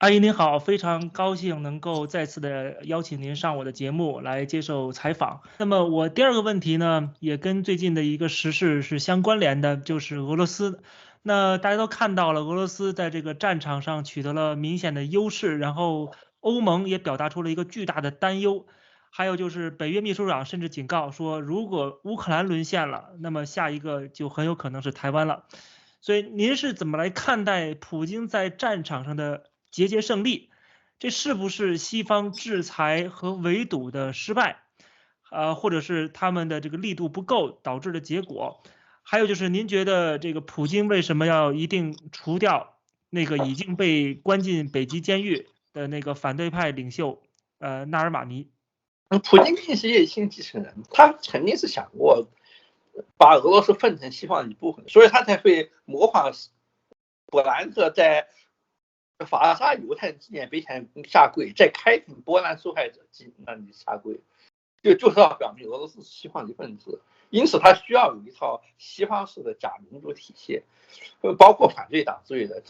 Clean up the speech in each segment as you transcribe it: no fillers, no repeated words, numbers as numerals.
阿姨您好，非常高兴能够再次的邀请您上我的节目来接受采访。那么我第二个问题呢，也跟最近的一个时事是相关联的，就是俄罗斯。那大家都看到了，俄罗斯在这个战场上取得了明显的优势，然后欧盟也表达出了一个巨大的担忧。还有就是北约秘书长甚至警告说，如果乌克兰沦陷了，那么下一个就很有可能是台湾了。所以您是怎么来看待普京在战场上的节节胜利？这是不是西方制裁和围堵的失败？或者是他们的这个力度不够导致的结果？还有就是您觉得这个普京为什么要一定除掉那个已经被关进北极监狱的那个反对派领袖纳尔马尼？普京肯定是叶辛继承人，他肯定是想过把俄罗斯分成西方的一部分，所以他才会模仿勃兰特在法拉沙犹太人纪念碑前下跪，在开庭波兰受害者那里下跪，就是要表明俄罗斯是西方一份子。因此，他需要有一套西方式的假民主体系，包括反对党之类的，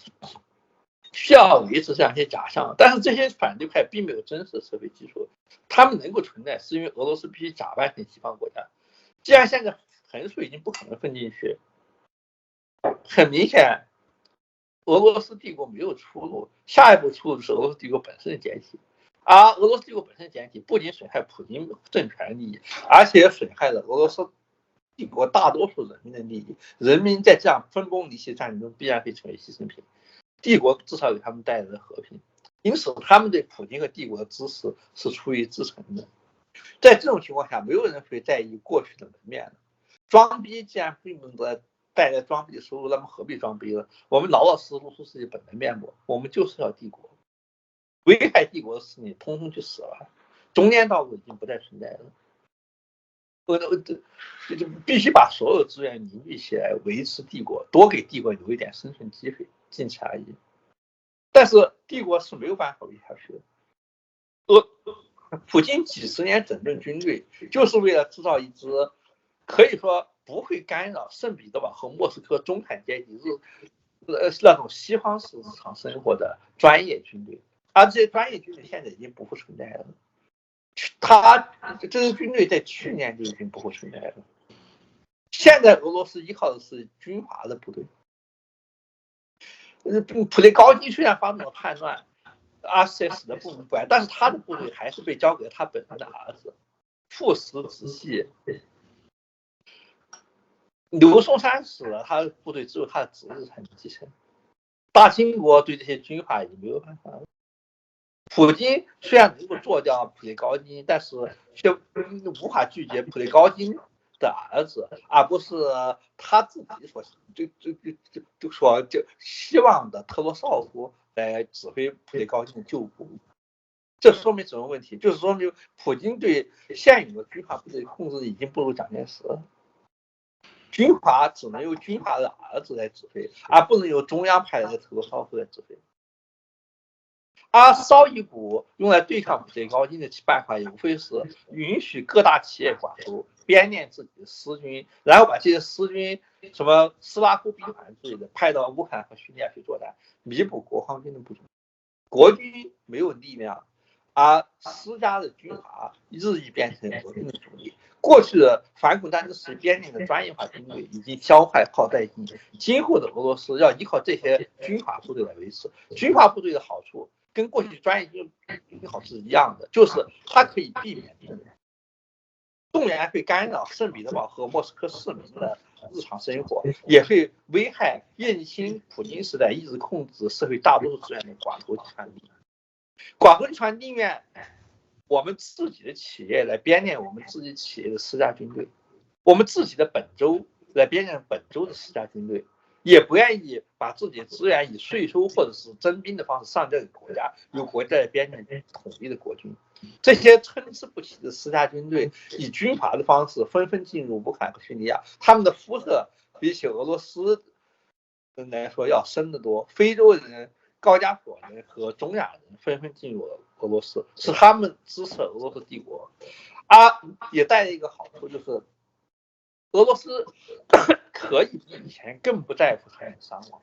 需要维持这样一些假象。但是这些反对派并没有真实的社会基础，他们能够存在，是因为俄罗斯必须假扮成西方国家。既然现在横竖已经不可能分进去，很明显，俄罗斯帝国没有出路，下一步出路是俄罗斯帝国本身的解体。而俄罗斯帝国本身解体不仅损害普京政权利益，而且损害了俄罗斯帝国大多数人民的利益。人民在这样分崩离析的战争中必然会成为牺牲品，帝国至少给他们带来了和平。因此，他们对普京和帝国的支持是出于至诚的。在这种情况下，没有人会在意过去的门面的。装逼既然并不能带来装逼的收入，那么何必装逼呢？我们老老实实露出自己本来面目，我们就是要帝国，危害帝国的事情通通去死了。中间道路已经不再存在了。就必须把所有资源凝聚起来维持帝国，多给帝国留一点生存机会，仅此而已。但是帝国是没有办法维下去的。普京几十年整顿军队，就是为了制造一支可以说不会干扰圣彼得堡和莫斯科中产阶级那种西方式日常生活的专业军队，而这些专业军队现在已经不复存在了。这支军队在去年就已经不复存在了。现在俄罗斯依靠的是军阀的部队。普雷高金虽然发动了叛乱，阿塞死的不明不白，但是他的部队还是被交给了他本人的儿子，父死子继。刘松山死了，他的部队只有他的侄子才能继承。大清国对这些军阀已经没有办法了。普京虽然能够做掉普雷高金，但是却无法拒绝普雷高金的儿子，而不是他自己所希望的特洛绍夫来指挥普雷高金的救国。这说明什么问题？就是说明普京对现有的军阀部队控制已经不如蒋介石了。军阀只能由军阀的儿子来指挥，而不能由中央派来的特洛绍夫来指挥。而绍伊古用来对抗普雷高金的办法，也无非是允许各大企业寡头编练自己的私军，然后把这些私军什么斯拉夫兵团之类的派到乌克兰和叙利亚去作战，弥补国防军的不足。国军没有力量，而私家的军阀日益变成俄军的主力。过去的反恐战争时编练的专业化军队已经消耗殆尽，今后的俄罗斯要依靠这些军阀部队来维持。军阀部队的好处跟过去专业军好是一样的，就是它可以避免动员会干扰圣彼得堡和莫斯科市民的日常生活，也会危害叶青普京时代一直控制社会大多数资源的寡头集团。寡头集团宁愿我们自己的企业来编练我们自己企业的私家军队，我们自己的本州来编练本州的私家军队，也不愿意把自己的资源以税收或者是征兵的方式上交给国家，由国家来编练统一的国军。这些参差不齐的私家军队以军阀的方式纷纷进入乌克兰和叙利亚，他们的肤色比起俄罗斯人来说要深得多。非洲人、高加索人和中亚人纷纷进入俄罗斯，是他们支持俄罗斯帝国，也带来一个好处，就是俄罗斯可以比以前更不在乎他人伤亡。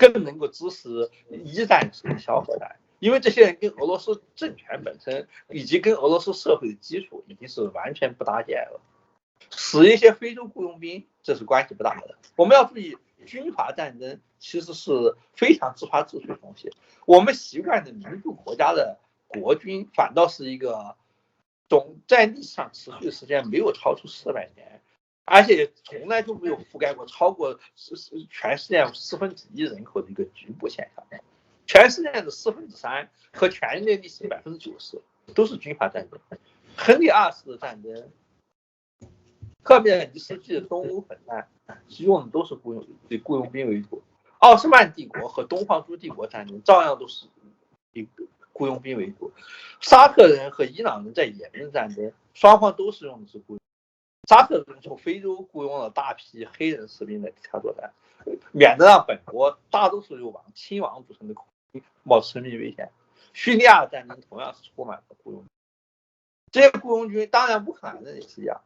更能够支持一战时的消耗战。因为这些人跟俄罗斯政权本身以及跟俄罗斯社会的基础已经是完全不搭界了。使一些非洲雇佣兵，这是关系不大的。我们要注意，军阀战争其实是非常自发自擂的东西。我们习惯的民主国家的国军，反倒是一个在历史上持续的时间没有超出400年，而且从来就没有覆盖过超过全世界1/4人口的一个局部现象。全世界的3/4和全人类历史90%都是军阀战争。亨利2世的战争，特别是1世纪的东欧粉战，用的都是雇佣兵为主。奥斯曼帝国和东方诸帝国战争照样都是以雇佣兵为主。沙特人和伊朗人在也门战争，双方都是用的是雇佣。沙特人从非洲雇佣了大批黑人士兵来替他作战，免得让本国大多数由亲王组成的冒生命危险。叙利亚战争同样是充满了雇佣兵。这些雇佣军，当然乌克兰人也是一样。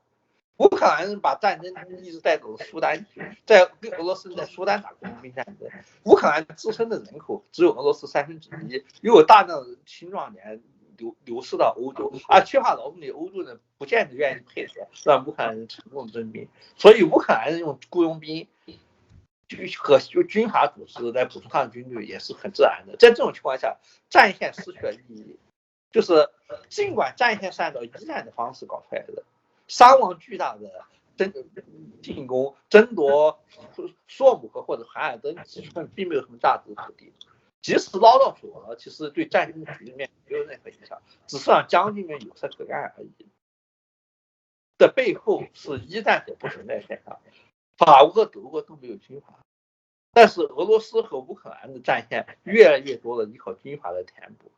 乌克兰人把战争一直带走苏丹去，在跟俄罗斯在苏丹打雇佣兵战争。乌克兰自身的人口只有俄罗斯1/3，又有大量的青壮年流失到欧洲，而缺乏劳动力，欧洲人不见得愿意配合让乌克兰人成功征兵，所以乌克兰人用雇佣兵和军阀组织来补充他的军队也是很自然的。在这种情况下，战线失去了意义。就是尽管战线是按照一战的方式搞出来的，伤亡巨大的进攻争夺索姆河或者海尔登几寸并没有什么价值土地，即使捞到手了，其实对战争局面没有任何影响，只是让将军们有事可干而已。的背后是一战所不存在现象，法国和德国都没有军阀，但是俄罗斯和乌克兰的战线越来越多的依靠军阀的填补。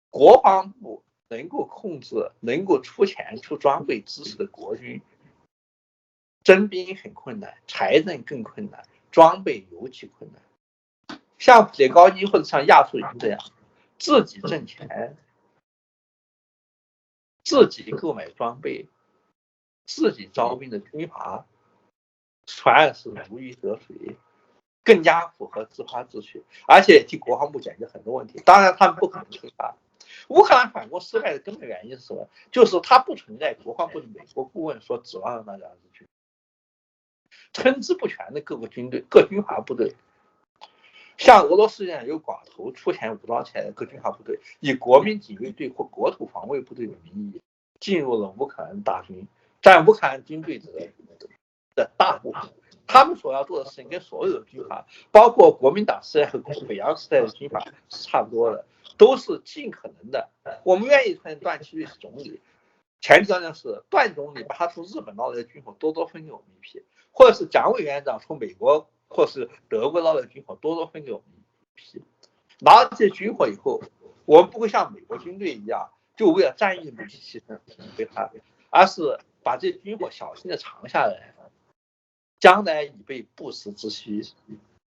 国防部能够控制、能够出钱出装备支持的国军，征兵很困难，财政更困难，装备尤其困难。像普列高尼或者像亚速营这样自己挣钱、自己购买装备、自己招兵的军阀，反而是如鱼得水，更加符合自发秩序，而且替国防部解决很多问题。当然，他们不可能推翻。乌克兰反攻失败的根本原因是什么？就是它不存在国防部的美国顾问所指望的那样子军，参差不全的各个军队、各军阀部队，像俄罗斯这样由寡头出钱武装起来的各军阀部队，以国民警卫队或国土防卫部队的名义进入了乌克兰大军，占乌克兰军队的大部分。他们所要做的事情跟所有的军阀，包括国民党时代和北洋时代的军阀是差不多的，都是尽可能的。我们愿意推段祺瑞是总理，前提条件是段总理把他从日本捞来的军火多多分给我们一批，或者是蒋委员长从美国或是德国捞来的军火多多分给我们一批。拿到这些军火以后，我们不会像美国军队一样，就为了战役武器牺牲给他，而是把这些军火小心的藏下来，将来以备不时之需。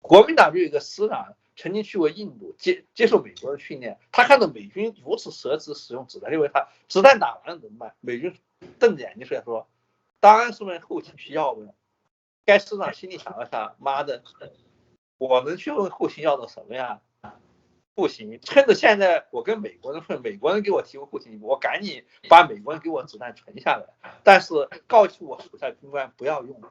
国民党就有一个师长曾经去过印度接受美国的训练，他看到美军如此奢侈使用子弹，认为他子弹打完了怎么办？美军瞪着眼睛出来说：“当然是问后勤需要的。”该师长心里想了想，妈的，我能去问后勤要的什么呀？不行，趁着现在我跟美国人混，美国人给我提供后勤，我赶紧把美国人给我子弹存下来，但是告诉我手下军官不要用。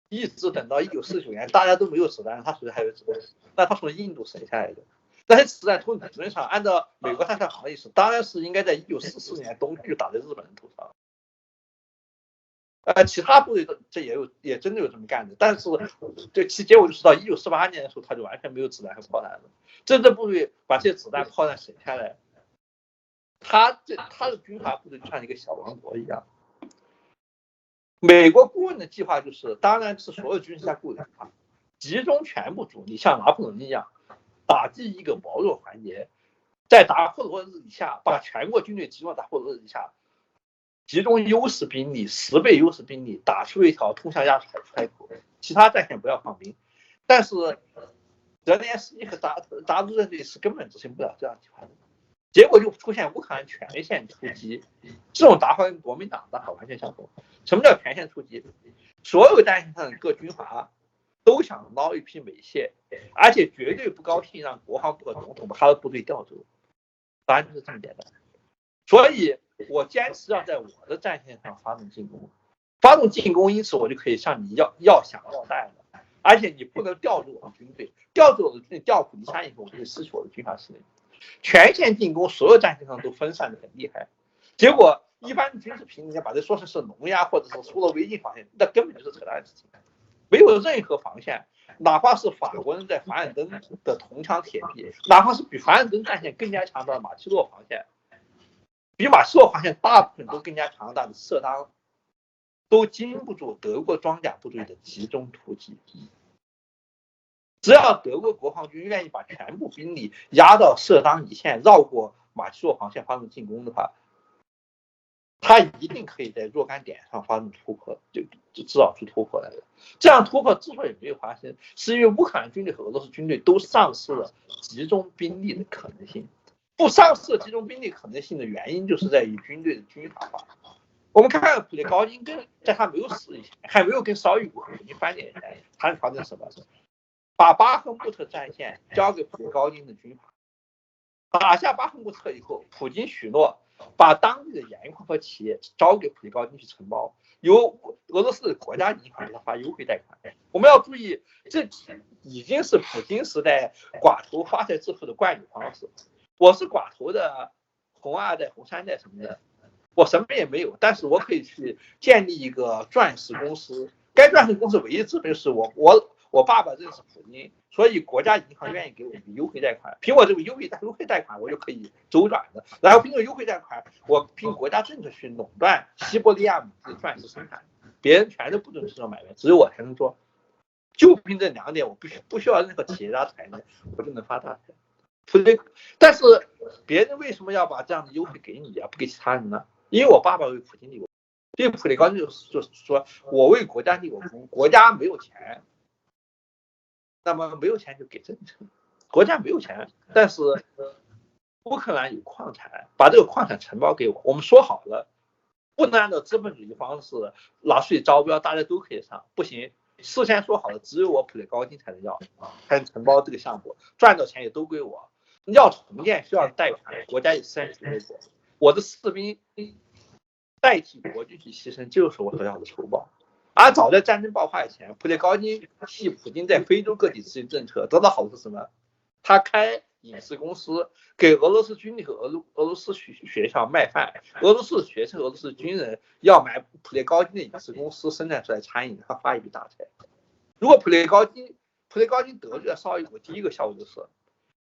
一直等到1949年，大家都没有子弹，他手里还有子弹，那他从印度省下来的那些子弹，从理论上按照美国参战行的意思，当然是应该在1944年冬季打在日本人头上。其他部队这也真的有这么干的，但是这其结果就是到1948年的时候，他就完全没有子弹和炮弹了。真正部队把这些子弹、炮弹省下来，他的军阀部队就像一个小王国一样。美国顾问的计划就是，当然是所有军事家顾问集中全部主力，像拿破仑一样打击一个薄弱环节，在拿破仑日以下把全国军队集中到拿破仑日以下，集中优势兵力10倍优势兵力打出一条通向亚速海口，其他战线不要放兵。但是泽连斯基和扎杜任队是根本执行不了这样计划的。结果就出现乌克兰全线出击，这种打法跟国民党打法完全相同。什么叫全线出击？所有战线上的各军阀都想捞一批美械，而且绝对不高兴让国防部和总统把他的部队调走。答案就是这么简单。所以我坚持要在我的战线上发动进攻，因此我就可以向你要想要带了。而且你不能调入我的军队，调入我的军队调普利山以后，我就会失去我的军阀势力。全线进攻，所有战线上都分散的很厉害，结果一般的军事评论家把这说成是农压或者是出了违禁防线，那根本就是扯淡的事情，没有任何防线。哪怕是法国人在凡尔登的铜墙铁壁，哪怕是比凡尔登战线更加强大的马奇诺防线，比马奇诺防线大部分都更加强大的色当，都经不住德国装甲部队的集中突击。只要德国国防军愿意把全部兵力压到色当一线，绕过马奇诺防线发动进攻的话，他一定可以在若干点上发动突破，就制造出突破来的。这样突破之所以没有发生，是因为乌克兰军队和俄罗斯军队都丧失了集中兵力的可能性。不丧失集中兵力可能性的原因，就是在于军队的军阀化。我们看看普列高津在他没有死以前，还没有跟绍伊古和普京翻脸以前，他是发生什么事？把巴赫穆特战线交给普列高津的军阀，打下巴赫穆特以后，普京许诺把当地的盐矿和企业交给普列高津去承包，由俄罗斯的国家银行给他发优惠贷款。我们要注意，这已经是普京时代寡头发财致富的惯例方式。我是寡头的红二代、红三代什么的，我什么也没有，但是我可以去建立一个钻石公司。该钻石公司唯一资本是我爸爸认识普京，所以国家银行愿意给我一笔优惠贷款，凭我这个优惠贷款，我就可以周转的。然后凭这个优惠贷款，我凭国家政策去垄断西伯利亚镁的钻石生产，别人全都不准去做买卖，只有我才能做。就凭这2点，我不需要任何企业家才能，我就能发大财。但是别人为什么要把这样的优惠给你啊，不给其他人呢？因为我爸爸为普京立过功，因为普列高津就是说我为国家立过功，国家没有钱，那么没有钱就给政策，国家没有钱，但是乌克兰有矿产，把这个矿产承包给我，我们说好了，不能按照资本主义方式拿税招标，大家都可以上，不行。事先说好了，只有我普列高津才能要，才能承包这个项目，赚到钱也都归我。要重建需要贷款，国家也30亿，我的士兵代替国军去牺牲，就是我所要的酬报。而早在战争爆发以前，普列高津替普京在非洲各地执行政策，得到好处是什么？他开影视公司，给俄罗斯军队和俄罗斯学校卖饭，俄罗斯学生、俄罗斯军人要买普列高津的影视公司生产出来餐饮，他发一笔大财。如果普列高津得罪了绍伊古，第一个效果就是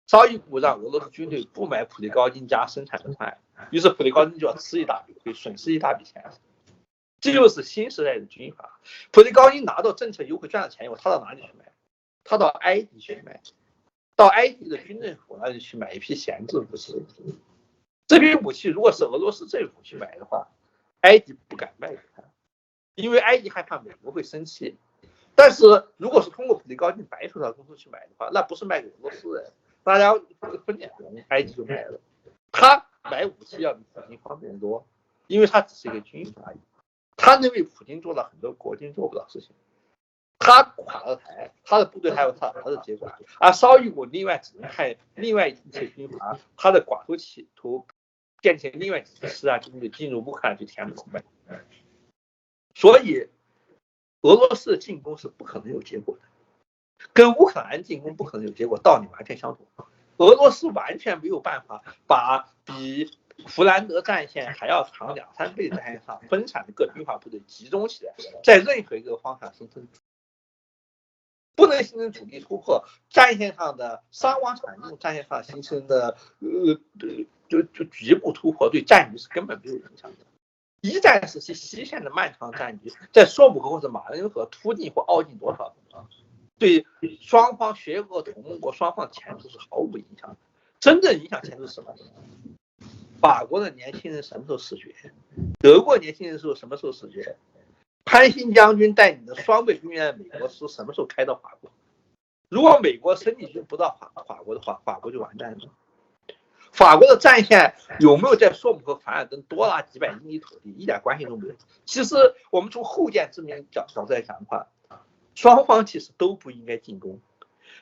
绍伊古让俄罗斯军队不买普列高津家生产的饭，于是普列高津就要吃一大笔亏，损失一大笔钱。这就是新时代的军阀。普列高津拿到政策优惠赚了钱以后，他到哪里去买？他到埃及去买，到埃及的军政府那里去买一批闲置武器。这批武器如果是俄罗斯政府去买的话，埃及不敢卖给他，因为埃及害怕美国会生气。但是如果是通过普列高津白手套公司去买的话，那不是卖给俄罗斯人，大家分点红，埃及就买了。他买武器要比普京方便多，因为他只是一个军阀而已。他能为普京做了很多国军做不到的事情。他垮了台，他的部队还有他儿子接管，而绍伊古另外只能看另外一些军阀，他的寡头企图变成另外几支施压军队进入乌克兰去填补空白。所以俄罗斯的进攻是不可能有结果的，跟乌克兰进攻不可能有结果，道理完全相同。俄罗斯完全没有办法把比弗兰德战线还要长2-3倍的战线上分散的各军阀部队集中起来，在任何一个方向形成，不能形成主力突破，战线上的伤亡惨重，战线上形成的就局部突破对战局是根本没有影响的。一战时期西线的漫长战局，在索姆河或者马恩河突进或凹进多少，对双方协俄同盟国双方前途是毫无影响的。真正影响前途是什么？法国的年轻人什么时候死学？德国年轻人什么时候死学？潘兴将军带领的双倍军援美国师什么时候开到法国？如果美国生力军不到法国的话，法国就完蛋了。法国的战线有没有在索姆河凡尔登多拉几百英里土地，一点关系都没有。其实我们从后见之明角度来讲的话，双方其实都不应该进攻，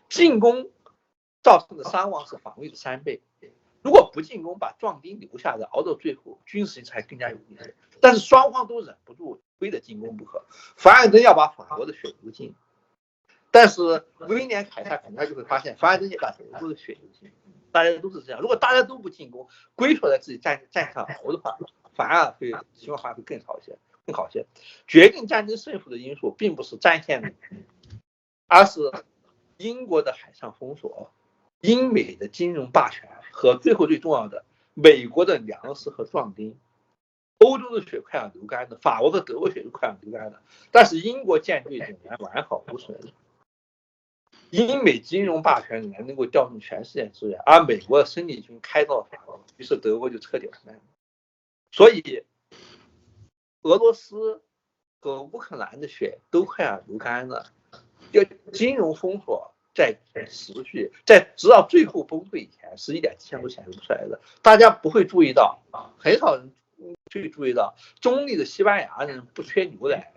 进攻造成的伤亡是防御的3倍。如果不进攻，把壮丁留下来，熬到最后，军事才更加有利。但是双方都忍不住，非得进攻不可。凡尔登要把法国的血流尽，但是威廉凯撒很快就会发现，凡尔登也把德国的血流尽。大家都是这样，如果大家都不进攻，龟缩在自己战上熬的话，反而会情况会更好一些。决定战争胜负的因素并不是战线，而是英国的海上封锁、英美的金融霸权和最后最重要的美国的粮食和壮丁。欧洲的血快要流干的，法国和德国血就快要流干的，但是英国舰队仍然完好无损。英美金融霸权仍然能够调动全世界资源，而美国的生力军开到法国，于是德国就彻底完蛋了。所以，俄罗斯和乌克兰的血都快要流干了，要金融封锁在持续，在直到最后崩溃以前，是一点迹象都显示不出来的。大家不会注意到，很少人去注意到，中立的西班牙人不缺牛奶，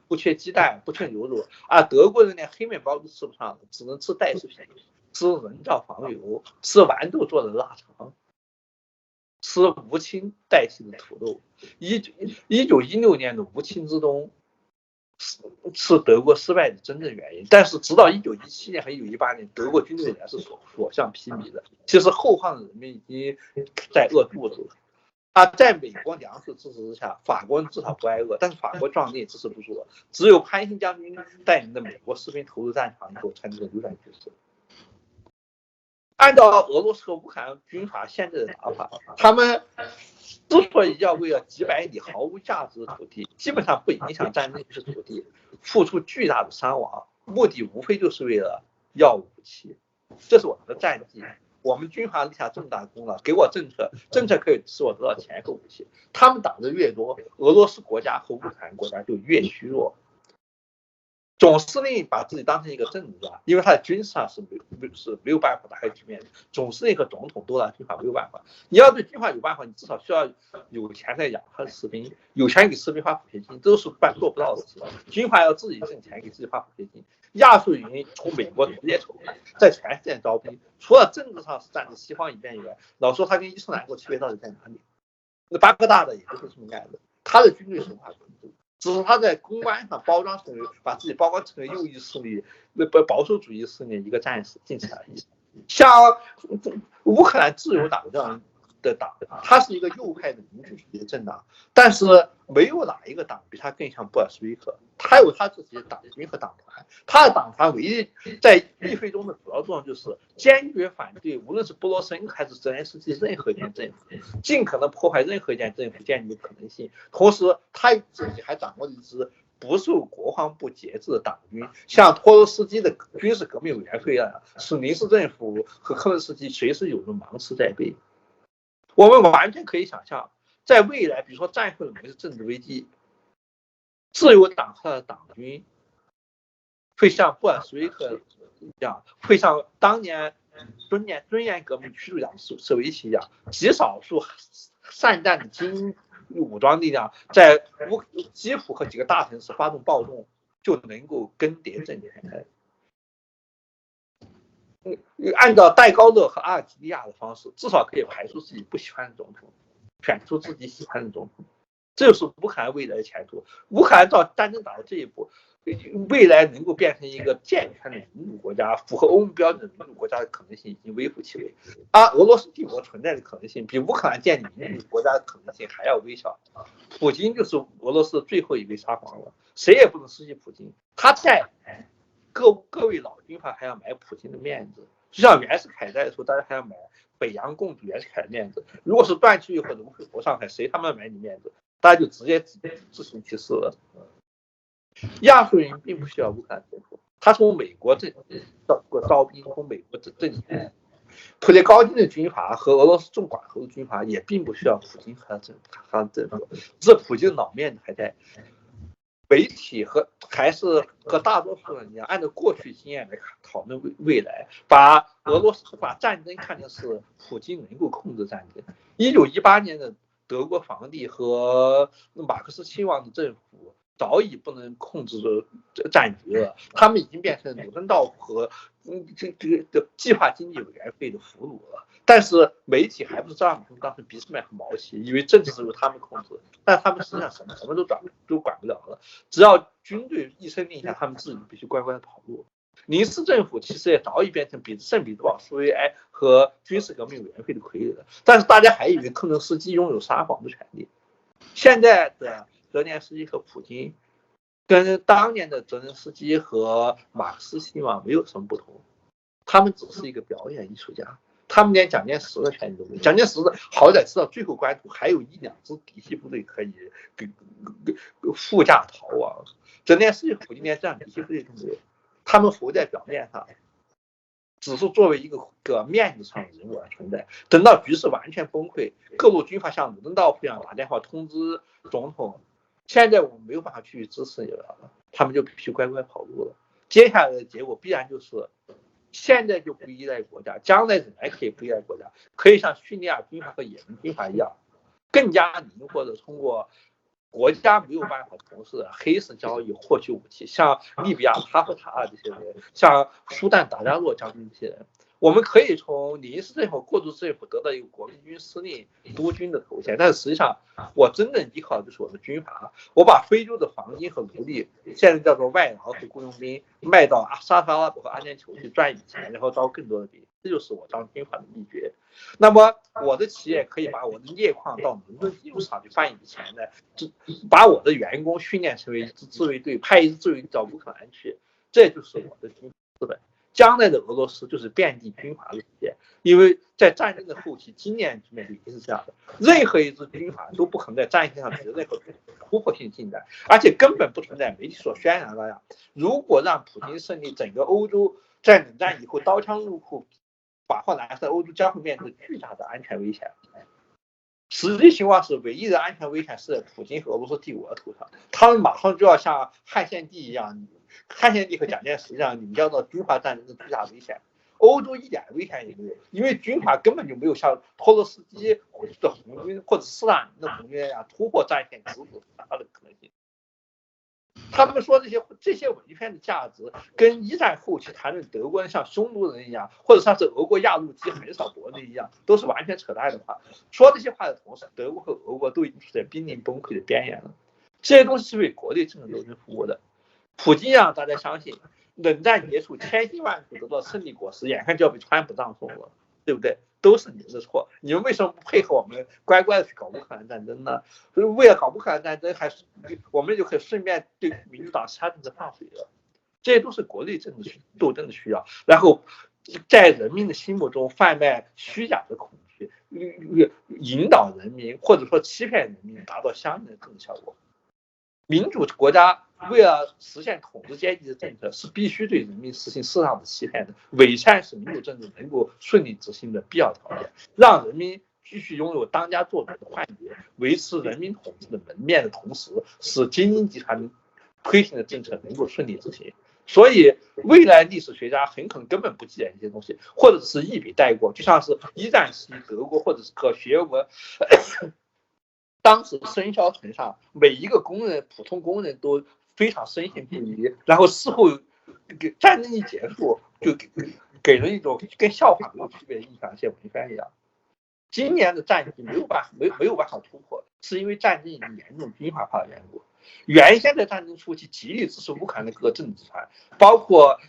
不缺鸡蛋，不缺牛肉，而德国人连黑面包都吃不上，只能吃代食品，吃人造黄油，吃豌豆做的腊肠，吃无氢代替的土豆。1916年的无氢之冬是德国失败的真正原因，但是直到1917年和1918年，德国军队也是所向披靡的。其实后方的人民已经在饿肚子了。在美国粮食支持之下，法国人至少不挨饿，但是法国壮丁支持不住了，只有潘兴将军带领的美国士兵投入战场以后，才能够扭转局势。按照俄罗斯和乌克兰军阀现在的打法，他们之所以要为了几百里毫无价值的土地，基本上不影响战争的土地，付出巨大的伤亡，目的无非就是为了要武器。这是我们的战绩。我们军阀立下这么大的功劳，给我政策可以使我得到钱和武器。他们打的越多，俄罗斯国家和乌克兰国家就越虚弱。总司令把自己当成一个政治家，因为他在军事上是没有办法打开局面的。总司令和总统都拿军阀没有办法。你要对军阀有办法，你至少需要有钱来养他的士兵，有钱给士兵发补贴金，这都是做不到的事。军阀要自己挣钱给自己发补贴金。亚速营从美国直接筹款，在全世界招兵，除了政治上是站在西方一边以外，老说他跟伊斯兰国区别到底在哪里？那巴格达的也就是这么干的，他的军队手法只是他在公关上包装成为把自己包装成为右翼势力、保守主义势力一个战士，仅此而已。像乌克兰自由党这样的党，它是一个右派的民主主义的政党，但是没有哪一个党比他更像布尔什维克。他有他自己的党军和党团，他的党团唯一在议会中的主要作用就是坚决反对无论是波罗申还是泽连斯基任何一件政府，尽可能破坏任何一件政府建立的可能性。同时，他自己还掌握了一支不受国防部节制的党军，像托洛斯基的军事革命委员会啊，史临时政府和克伦斯基随时有人芒刺在背。我们完全可以想象，在未来，比如说战后的某些政治危机，自由党和的党军会像布尔什维克一样，会像当年尊严革命驱逐党舍维奇一样，极少数善战的精英武装力量在基辅和几个大城市发动暴动，就能够更迭政权。按照戴高乐和阿尔及利亚的方式，至少可以排除自己不喜欢的总统，选出自己喜欢的总统。这就是乌克兰未来的前途。乌克兰到战争打到这一步，未来能够变成一个健全的民主国家，符合欧盟标准的民主国家的可能性已经微乎其微。而俄罗斯帝国存在的可能性，比乌克兰建立民主国家的可能性还要微小。普京就是俄罗斯最后一位沙皇了，谁也不能失去普京。他在各位老军阀还要买普京的面子，就像袁世凯在的时候，大家还要买北洋公主袁世凯的面子。如果是段祺瑞或者卢惠国上台，谁他妈买你面子？大家就直接自行其事了。亚速营并不需要乌克兰政府，他从美国招兵，从美国政权。普列高金的军阀和俄罗斯众寡头的军阀也并不需要普京和他的政府，只是普京的老面子还在。媒体还是和大多数人一样，按照过去经验来讨论未来，把战争看成是普京能够控制战争。1918年的德国皇帝和马克思亲王的政府早已不能控制战局了，他们已经变成鲁登道夫和这计划经济委员会的俘虏了。但是媒体还不是照样当成俾斯麦和毛奇，以为政治是由他们控制，但他们实际上什么都管不了了。只要军队一声令下，他们自己必须乖乖的跑路。临时政府其实也早已变成圣彼得堡苏维埃和军事革命委员会的傀儡了，但是大家还以为克伦斯基拥有撒谎的权利。现在的泽连斯基和普京跟当年的泽连斯基和马克思希望没有什么不同，他们只是一个表演艺术家，他们连蒋介石的权利都没有。蒋介石好歹知道最后关头还有1-2支嫡系部队可以负驾逃亡，泽连斯基、普京连这样嫡系部队都没有，他们浮在表面上，只是作为一个面子上的人物而存在。等到局势完全崩溃，各路军阀像鲁登道夫一样打电话通知总统，现在我们没有办法继续支持你了，他们就必须乖乖跑路了。接下来的结果必然就是现在就不依赖国家，将来仍然可以不依赖国家，可以像叙利亚军阀和也门军阀一样，更加灵活的通过国家没有办法从事的黑市交易获取武器，像利比亚哈夫塔这些人，像苏丹达加洛将军这些人，我们可以从临时政府、过渡政府得到一个国民军司令、督军的头衔，但是实际上我真正依靠的就是我的军阀，我把非洲的黄金和奴隶，现在叫做外劳和雇佣兵，卖到沙特阿拉伯和阿联酋去赚钱，然后招更多的兵，这就是我当军阀的秘诀。那么我的企业可以把我的镍矿到伦敦金融市场去换一笔钱呢，把我的员工训练成为一支自卫队，派一支自卫队到乌克兰去，这就是我的军资本。将来的俄罗斯就是遍地军阀的世界，因为在战争的后期，经验之面已经是这样的，任何一支军阀都不可能在战线上取得任何突破性进展，而且根本不存在媒体所宣扬的那样，如果让普京胜利，整个欧洲在冷战以后刀枪入库，把话蓝色，欧洲将会面对巨大的安全危险。实际情况是，唯一的安全危险是在普京和俄罗斯帝国的头上，他们马上就要像汉献帝一样，汉献帝和蒋介石一样，领教到军阀战争的巨大危险。欧洲一点危险也没有，因为军阀根本就没有像托洛斯基的红军或者斯大林的红军一样突破战线直指他的可能性。他们说这些文宣的价值，跟一战后期谈论德国人像匈奴人一样，或者像是俄国压路机很少国人一样，都是完全扯淡的话。说这些话的同时，德国和俄国都已经处在濒临崩溃的边缘了。这些东西是为国内政治斗争服务的。普京让大家相信，冷战结束，千辛万苦得到胜利果实，眼看就要被川普葬送了，对不对？都是你们的错，你们为什么不配合我们乖乖的去搞乌克兰战争呢？为了搞乌克兰战争，还是我们就可以顺便对民主党其他政治放水了。这些都是国内政治斗争的需要，然后在人民的心目中贩卖虚假的恐惧，引导人民或者说欺骗人民，达到相应的政治效果。民主国家为了实现统治阶级的政策，是必须对人民实行适当的欺骗的。伪善是民主政治能够顺利执行的必要条件，让人民继续拥有当家作主的幻觉，维持人民统治的门面的同时，使精英集团推行的政策能够顺利执行。所以，未来历史学家很可能根本不记得这些东西，或者是一笔带过，就像是一战时期德国或者是可学文。当时生肖城上每一个工人，普通工人都非常深信不疑，然后事后战争一结束，就给人一种跟笑话没有区别的印象，像文宣一样。今年的战绩没有办法突破，是因为战争已经严重军阀化的缘故。原先在战争初期极力支持乌克兰的各个政治集团，包括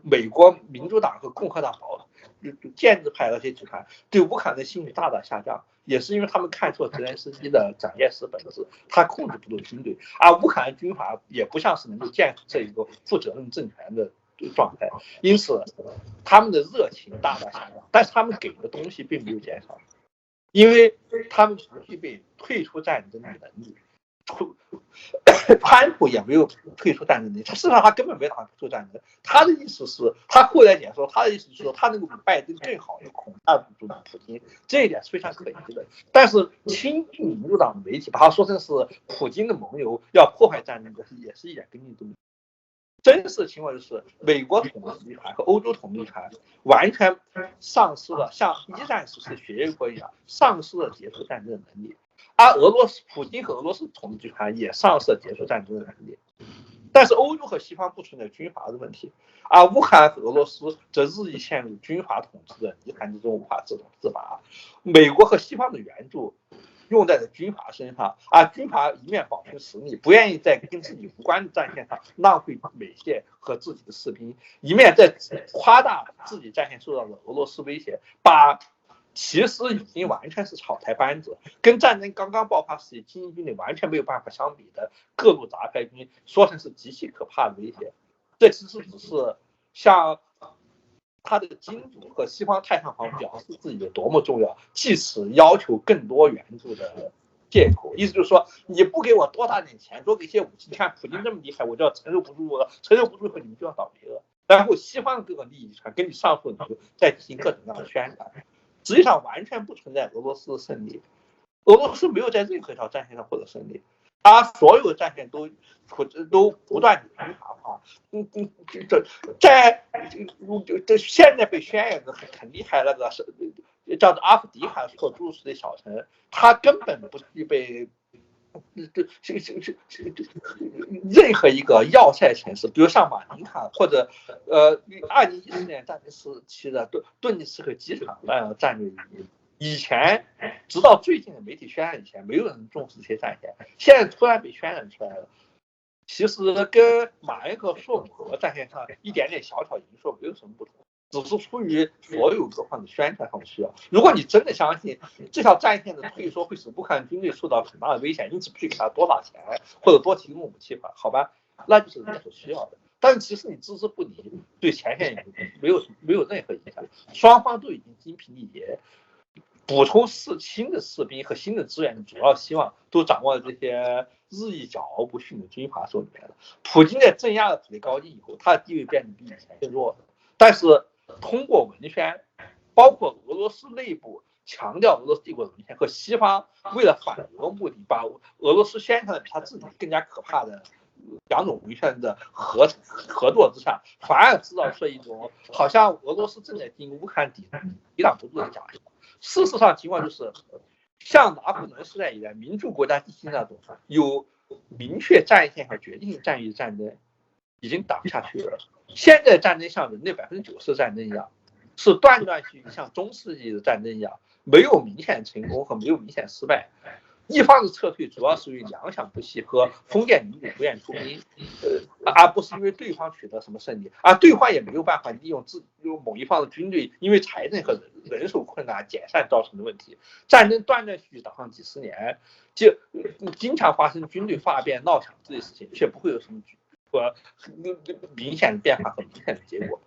美国民主党和共和党建制派那些集团，对乌克兰的信誉大大下降，也是因为他们看错泽连斯基的蒋介石本质，他控制不住军队，而乌克兰军阀也不像是能够建设这一个负责任政权的状态，因此他们的热情大大下降，但是他们给的东西并没有减少，因为他们不具备退出战争的能力。川普也没有退出战争能力，他事实上他根本没打算退出战争。他的意思是，他后来解说，他的意思是说，他能够比拜登更好的恐吓住普京，这一点是非常可疑的。但是亲近民主党的媒体把他说成是普京的盟友，要破坏战争，也是一点根据都没有。真实的情况就是，美国统治集团和欧洲统治集团完全丧失了像一战时期血约国一样，丧失了结束战争的能力。而普京和俄罗斯统治集团也丧失了结束战争的能力。但是欧洲和西方不存在军阀的问题，而乌克兰和俄罗斯则日益陷入军阀统治的泥潭之中，无法自拔。美国和西方的援助用在了军阀身上，而军阀一面保存实力，不愿意在跟自己无关的战线上浪费美械和自己的士兵，一面在夸大自己战线受到的俄罗斯威胁，其实已经完全是草台班子，跟战争刚刚爆发时精英军队完全没有办法相比的各路杂牌军，说成是极其可怕的威胁。这其实只是向他的金主和西方太上皇表示自己有多么重要，借此要求更多援助的借口。意思就是说，你不给我多大点钱，多给些武器，你看普京这么厉害，我就要承受不住了，承受不住以后你们就要倒霉了。然后西方的各个利益集团根据上述理由再进行各种各样的宣传。实际上完全不存在俄罗斯的胜利，俄罗斯没有在任何一条战线上获得胜利，而所有的战线都不断的军阀化。这现在被宣扬的很厉害那个是叫做阿夫迪卡所驻守的小城，它根本不具备任何一个要塞城市，比如像马林卡或者2014年战争时期的顿涅茨克机场那样的战略意义。以前直到最近的媒体渲染以前，没有人重视这些战线，现在突然被渲染出来了。其实跟马恩和索姆河战线上一点点小营收没有什么不同，只是出于所有各方的宣传上的需要。如果你真的相信这条战线的退缩会使乌克兰军队受到很大的危险，因此不去给他多打钱或者多提供武器吧，好吧，那就是人家所需要的。但是其实你置之不理，对前线没有任何影响，双方都已经精疲力竭。补充新的士兵和新的资源的主要希望都掌握了这些日益骄傲不驯的军阀手里面了。普京在镇压了普列高津以后，他的地位变得比以前更弱了。但是通过文宣，包括俄罗斯内部强调俄罗斯帝国的文宣和西方为了反俄目的把俄罗斯宣传的比他自己更加可怕的两种文宣的合作之下，反而制造出一种好像俄罗斯正在进乌克兰抵挡不住的假象。事实上情况就是，像拿破仑时代以来民主国家进行那种有明确战线和决定性战役的战争已经打不下去了。现在战争像人类90%的战争一样，是断断续续像中世纪的战争一样，没有明显成功和没有明显失败。一方的撤退主要是因为粮饷不济和封建民主不愿出兵，而不是因为对方取得什么胜利，而对方也没有办法利用某一方的军队因为财政和人手困难减善造成的问题。战争断断续续打上几十年，就经常发生军队发变闹抢这些事情，却不会有什么明显的变化和明显的结果。